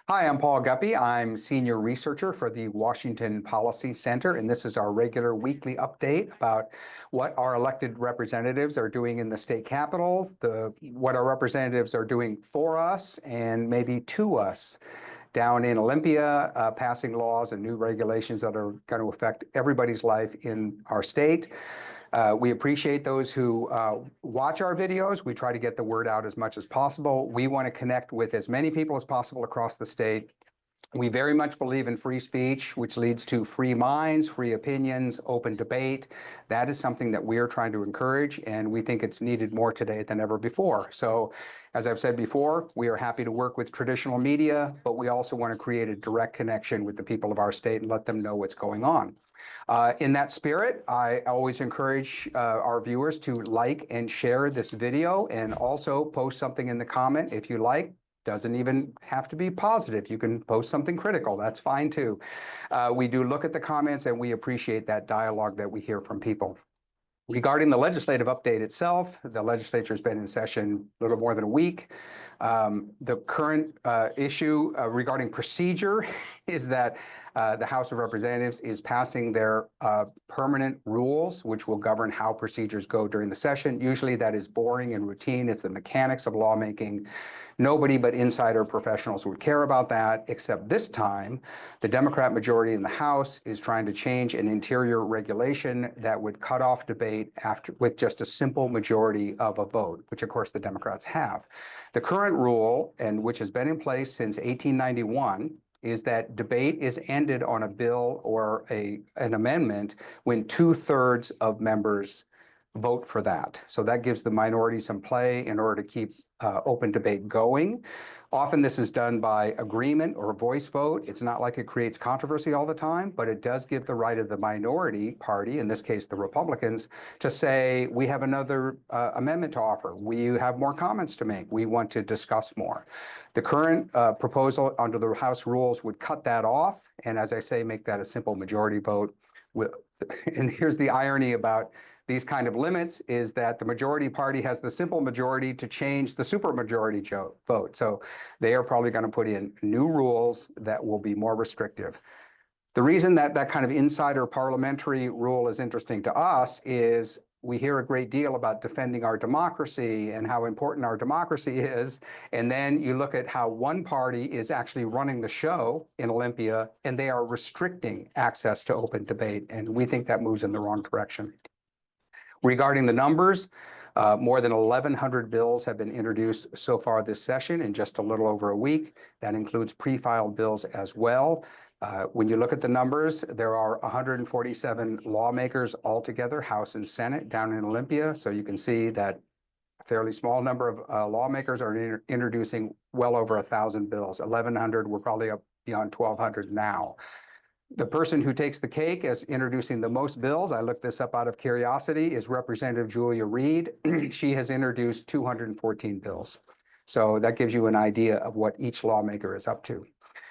Hi, I'm Paul Guppy. I'm senior researcher for the Washington Policy Center, and this is our regular weekly update about what our elected representatives are doing in the state capitol, what our representatives are doing for us and maybe to us down in Olympia, passing laws and new regulations that are going to affect everybody's life in our state. We appreciate those who watch our videos. We try to get the word out as much as possible. We want to connect with as many people as possible across the state. We very much believe in free speech, which leads to free minds, free opinions, open debate. That is something that we are trying to encourage, and we think it's needed more today than ever before. So, as I've said before, we are happy to work with traditional media, but we also want to create a direct connection with the people of our state and let them know what's going on. In that spirit, I always encourage our viewers to like and share this video and also post something in the comment if you like. Doesn't even have to be positive. You can post something critical. That's fine too. We do look at the comments and we appreciate that dialogue that we hear from people. Regarding the legislative update itself, the legislature has been in session a little more than a week. The current issue regarding procedure is that the House of Representatives is passing their permanent rules, which will govern how procedures go during the session. Usually that is boring and routine. It's the mechanics of lawmaking. Nobody but insider professionals would care about that, except this time, the Democrat majority in the House is trying to change an interior regulation that would cut off debate with just a simple majority of a vote, which of course the Democrats have. The current rule, and which has been in place since 1891, is that debate is ended on a bill or an amendment when 2/3 of members vote for that. So that gives the minority some play in order to keep open debate going. Often this is done by agreement or voice vote. It's not like it creates controversy all the time, but it does give the right of the minority party, in this case the Republicans, to say, we have another amendment to offer. We have more comments to make. We want to discuss more. The current proposal under the House rules would cut that off, and as I say, make that a simple majority vote. And here's the irony about these kind of limits is that the majority party has the simple majority to change the supermajority vote. So they are probably going to put in new rules that will be more restrictive. The reason that that kind of insider parliamentary rule is interesting to us is we hear a great deal about defending our democracy and how important our democracy is. And then you look at how one party is actually running the show in Olympia, and they are restricting access to open debate. And we think that moves in the wrong direction. Regarding the numbers, more than 1,100 bills have been introduced so far this session in just a little over a week. That includes pre-filed bills as well. When you look at the numbers, there are 147 lawmakers altogether, House and Senate, down in Olympia. So you can see that a fairly small number of lawmakers are introducing well over 1,000 bills. 1,100, we're probably up beyond 1,200 now. The person who takes the cake as introducing the most bills, I looked this up out of curiosity, is Representative Julia Reed. She has introduced 214 bills. So that gives you an idea of what each lawmaker is up to.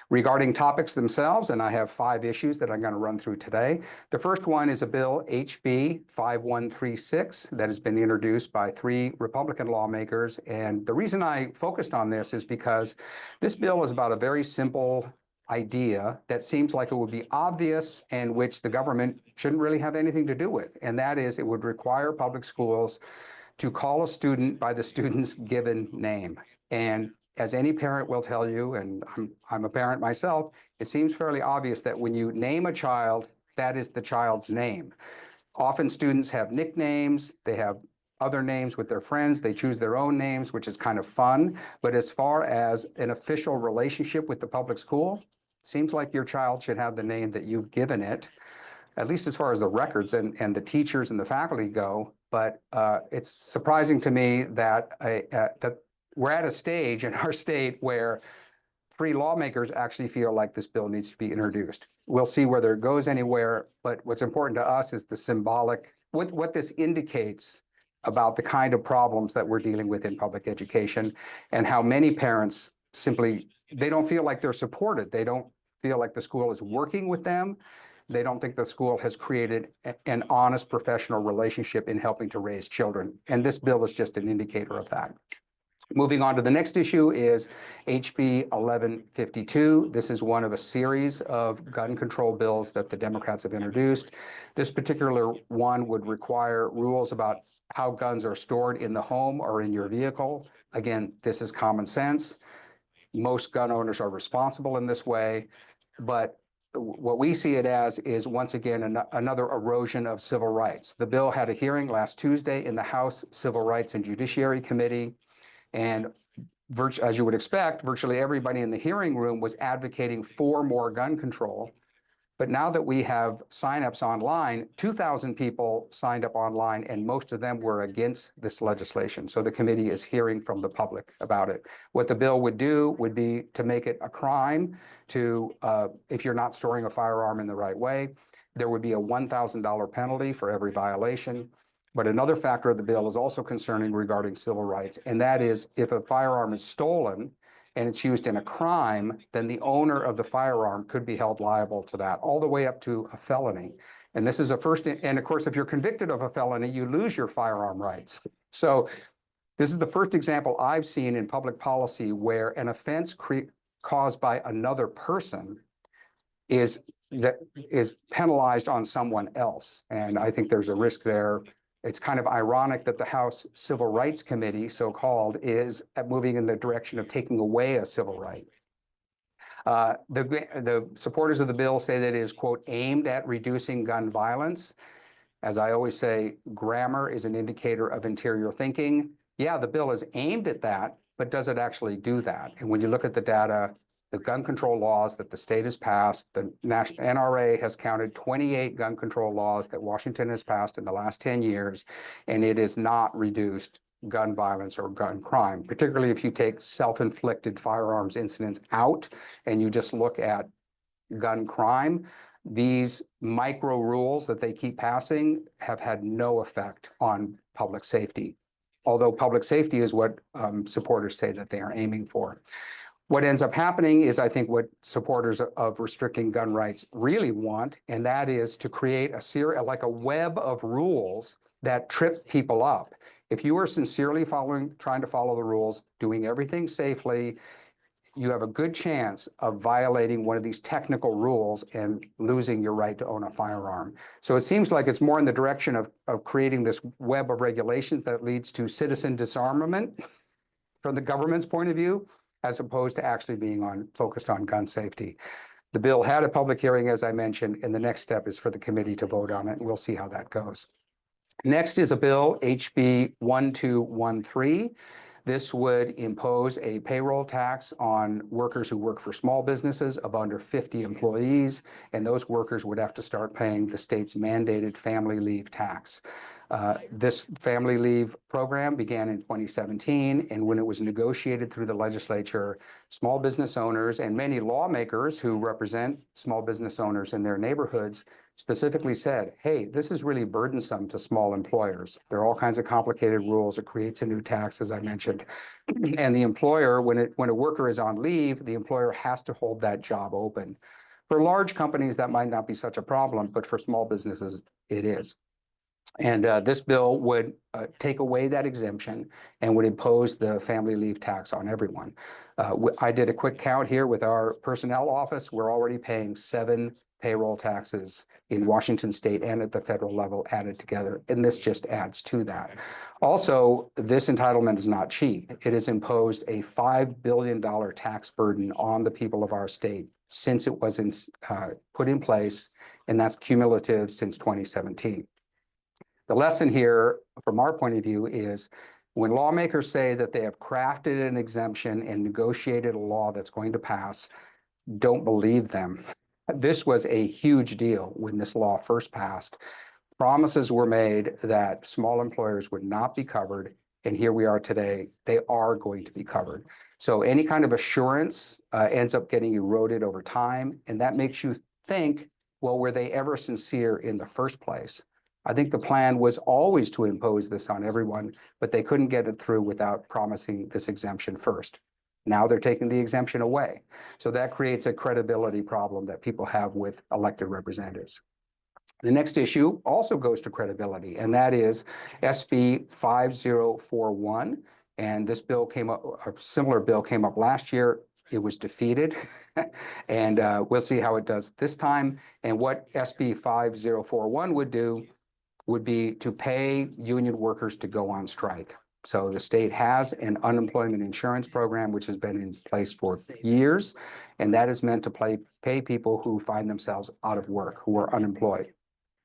Regarding topics themselves, and I have 5 issues that I'm going to run through today. The first one is a bill, HB 5136, that has been introduced by 3 Republican lawmakers. And the reason I focused on this is because this bill is about a very simple idea that seems like it would be obvious and which the government shouldn't really have anything to do with. And that is, it would require public schools to call a student by the student's given name. And as any parent will tell you, and I'm a parent myself, it seems fairly obvious that when you name a child, that is the child's name. Often students have nicknames, they have other names with their friends, they choose their own names, which is kind of fun. But as far as an official relationship with the public school, it seems like your child should have the name that you've given it, at least as far as the records and the teachers and the faculty go. But it's surprising to me that that we're at a stage in our state where 3 lawmakers actually feel like this bill needs to be introduced. We'll see whether it goes anywhere, but what's important to us is the symbolic, what this indicates about the kind of problems that we're dealing with in public education and how many parents simply, they don't feel like they're supported. They don't feel like the school is working with them. They don't think the school has created an honest professional relationship in helping to raise children. And this bill is just an indicator of that. Moving on to the next issue is HB 1152. This is one of a series of gun control bills that the Democrats have introduced. This particular one would require rules about how guns are stored in the home or in your vehicle. Again, this is common sense. Most gun owners are responsible in this way, but what we see it as is, once again, another erosion of civil rights. The bill had a hearing last Tuesday in the House Civil Rights and Judiciary Committee, and as you would expect, virtually everybody in the hearing room was advocating for more gun control. But now that we have signups online, 2,000 people signed up online, and most of them were against this legislation. So the committee is hearing from the public about it. What the bill would do would be to make it a crime to, if you're not storing a firearm in the right way, there would be a $1,000 penalty for every violation. But another factor of the bill is also concerning regarding civil rights, and that is if a firearm is stolen and it's used in a crime, then the owner of the firearm could be held liable to that, all the way up to a felony. And this is a first, and of course, if you're convicted of a felony, you lose your firearm rights. So this is the first example I've seen in public policy where an offense caused by another person is penalized on someone else. And I think there's a risk there. It's kind of ironic that the House Civil Rights Committee, so-called, is moving in the direction of taking away a civil right. The supporters of the bill say that it is, quote, aimed at reducing gun violence. As I always say, grammar is an indicator of interior thinking. Yeah, the bill is aimed at that, but does it actually do that? And when you look at the data, the gun control laws that the state has passed, the NRA has counted 28 gun control laws that Washington has passed in the last 10 years, and it has not reduced gun violence or gun crime, particularly if you take self-inflicted firearms incidents out and you just look at gun crime. These micro rules that they keep passing have had no effect on public safety, although public safety is what supporters say that they are aiming for. What ends up happening is, I think, what supporters of restricting gun rights really want, and that is to create like a web of rules that trip people up. If you are sincerely trying to follow the rules, doing everything safely, you have a good chance of violating one of these technical rules and losing your right to own a firearm. So it seems like it's more in the direction of creating this web of regulations that leads to citizen disarmament from the government's point of view, as opposed to actually being focused on gun safety. The bill had a public hearing, as I mentioned, and the next step is for the committee to vote on it, and we'll see how that goes. Next is a bill, HB 1213. This would impose a payroll tax on workers who work for small businesses of under 50 employees, and those workers would have to start paying the state's mandated family leave tax. This family leave program began in 2017, and when it was negotiated through the legislature, small business owners and many lawmakers who represent small business owners in their neighborhoods specifically said, hey, this is really burdensome to small employers. There are all kinds of complicated rules. It creates a new tax, as I mentioned. And the employer, when a worker is on leave, the employer has to hold that job open. For large companies, that might not be such a problem, but for small businesses, it is. And this bill would take away that exemption and would impose the family leave tax on everyone. I did a quick count here with our personnel office. We're already paying 7 payroll taxes in Washington state and at the federal level added together, and this just adds to that. Also, this entitlement is not cheap. It has imposed a $5 billion tax burden on the people of our state since it was put in place, and that's cumulative since 2017. The lesson here, from our point of view, is when lawmakers say that they have crafted an exemption and negotiated a law that's going to pass, don't believe them. This was a huge deal when this law first passed. Promises were made that small employers would not be covered, and here we are today. They are going to be covered. So any kind of assurance ends up getting eroded over time, and that makes you think, well, were they ever sincere in the first place? I think the plan was always to impose this on everyone, but they couldn't get it through without promising this exemption first. Now they're taking the exemption away. So that creates a credibility problem that people have with elected representatives. The next issue also goes to credibility, and that is SB 5041. And this bill came up, a similar bill came up last year. It was defeated. And we'll see how it does this time. And what SB 5041 would do would be to pay union workers to go on strike. So the state has an unemployment insurance program, which has been in place for years, and that is meant to pay people who find themselves out of work, who are unemployed.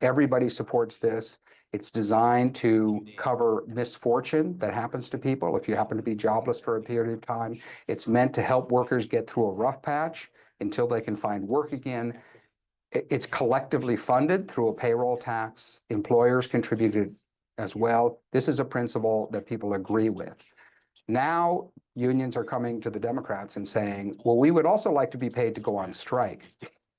Everybody supports this. It's designed to cover misfortune that happens to people if you happen to be jobless for a period of time. It's meant to help workers get through a rough patch until they can find work again. It's collectively funded through a payroll tax. Employers contributed as well. This is a principle that people agree with. Now, unions are coming to the Democrats and saying, well, we would also like to be paid to go on strike.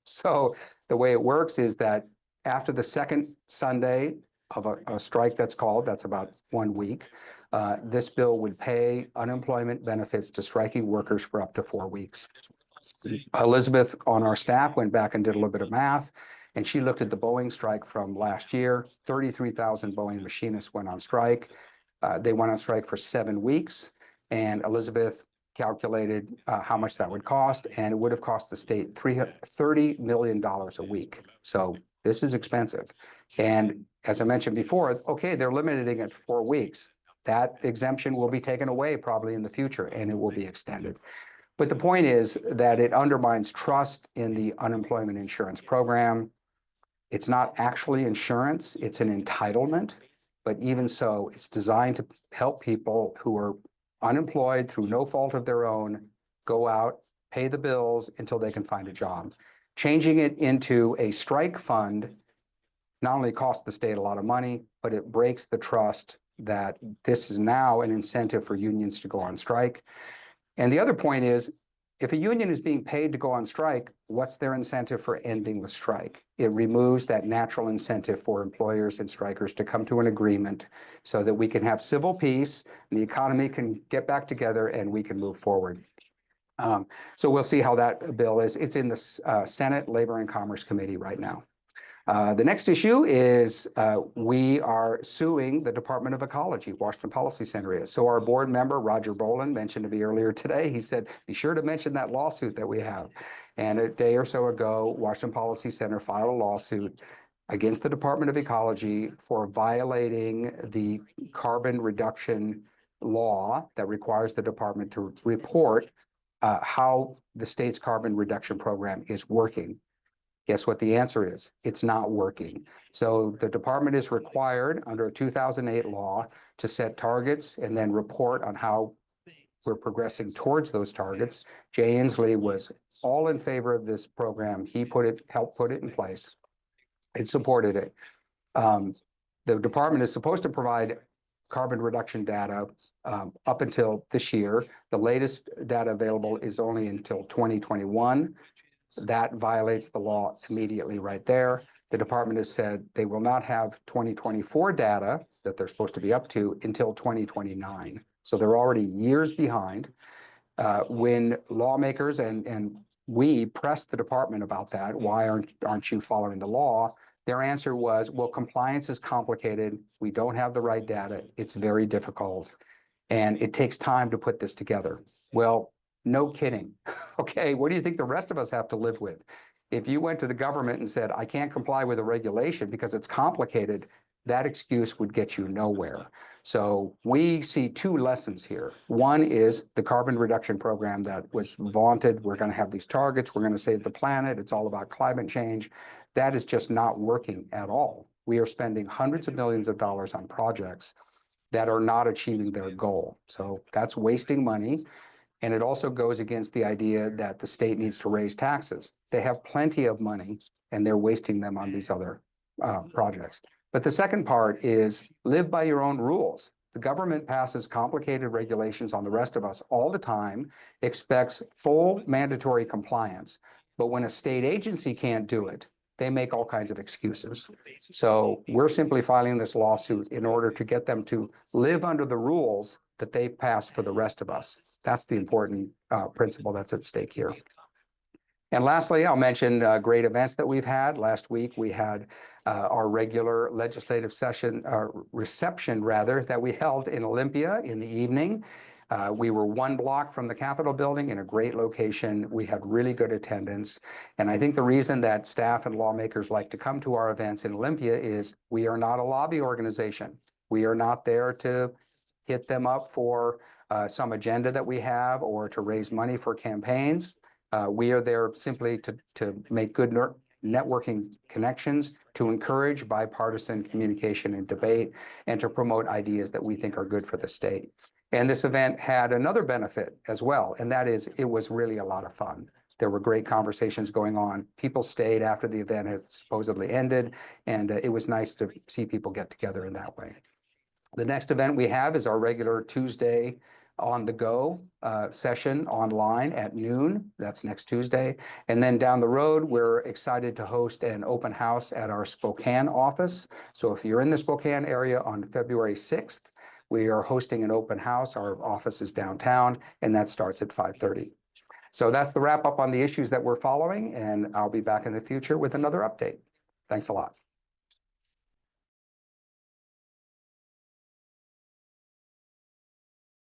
So the way it works is that after the second Sunday of a strike that's called, that's about 1 week, this bill would pay unemployment benefits to striking workers for up to 4 weeks. Elizabeth on our staff went back and did a little bit of math, and she looked at the Boeing strike from last year. 33,000 Boeing machinists went on strike. They went on strike for 7 weeks, and Elizabeth calculated how much that would cost, and it would have cost the state $30 million a week. So this is expensive. And as I mentioned before, okay, they're limiting it to 4 weeks. That exemption will be taken away probably in the future, and it will be extended. But the point is that it undermines trust in the unemployment insurance program. It's not actually insurance, it's an entitlement. But even so, it's designed to help people who are unemployed through no fault of their own go out, pay the bills until they can find a job. Changing it into a strike fund not only costs the state a lot of money, but it breaks the trust that this is now an incentive for unions to go on strike. And the other point is, if a union is being paid to go on strike, what's their incentive for ending the strike? It removes that natural incentive for employers and strikers to come to an agreement so that we can have civil peace and the economy can get back together and we can move forward. So we'll see how that bill is. It's in the Senate Labor and Commerce Committee right now. The next issue is we are suing the Department of Ecology, Washington Policy Center is. So our board member, Roger Boland, mentioned to me earlier today, he said, be sure to mention that lawsuit that we have. And a day or so ago, Washington Policy Center filed a lawsuit against the Department of Ecology for violating the carbon reduction law that requires the department to report how the state's carbon reduction program is working. Guess what the answer is? It's not working. So the department is required under a 2008 law to set targets and then report on how we're progressing towards those targets. Jay Inslee was all in favor of this program. He helped put it in place. It supported it. The department is supposed to provide carbon reduction data up until this year. The latest data available is only until 2021. That violates the law immediately right there. The department has said they will not have 2024 data that they're supposed to be up to until 2029. So they're already years behind. When lawmakers and we pressed the department about that, why aren't you following the law? Their answer was, well, compliance is complicated. We don't have the right data. It's very difficult. And it takes time to put this together. Well, no kidding. Okay, what do you think the rest of us have to live with? If you went to the government and said, I can't comply with a regulation because it's complicated, that excuse would get you nowhere. So we see two lessons here. One is the carbon reduction program that was vaunted. We're going to have these targets. We're going to save the planet. It's all about climate change. That is just not working at all. We are spending hundreds of millions of dollars on projects that are not achieving their goal. So that's wasting money. And it also goes against the idea that the state needs to raise taxes. They have plenty of money and they're wasting them on these other projects. But the second part is live by your own rules. The government passes complicated regulations on the rest of us all the time, expects full mandatory compliance. But when a state agency can't do it, they make all kinds of excuses. So we're simply filing this lawsuit in order to get them to live under the rules that they passed for the rest of us. That's the important principle that's at stake here. And lastly, I'll mention great events that we've had. Last week, we had our regular legislative session, reception rather, that we held in Olympia in the evening. We were one block from the Capitol building in a great location. We had really good attendance. And I think the reason that staff and lawmakers like to come to our events in Olympia is we are not a lobby organization. We are not there to hit them up for some agenda that we have or to raise money for campaigns. We are there simply to make good networking connections, to encourage bipartisan communication and debate, and to promote ideas that we think are good for the state. And this event had another benefit as well, and that is it was really a lot of fun. There were great conversations going on. People stayed after the event had supposedly ended, and it was nice to see people get together in that way. The next event we have is our regular Tuesday on the go session online at noon. That's next Tuesday. And then down the road, we're excited to host an open house at our Spokane office. So if you're in the Spokane area on February 6th, we are hosting an open house. Our office is downtown, and that starts at 5:30. So that's the wrap up on the issues that we're following, and I'll be back in the future with another update. Thanks a lot.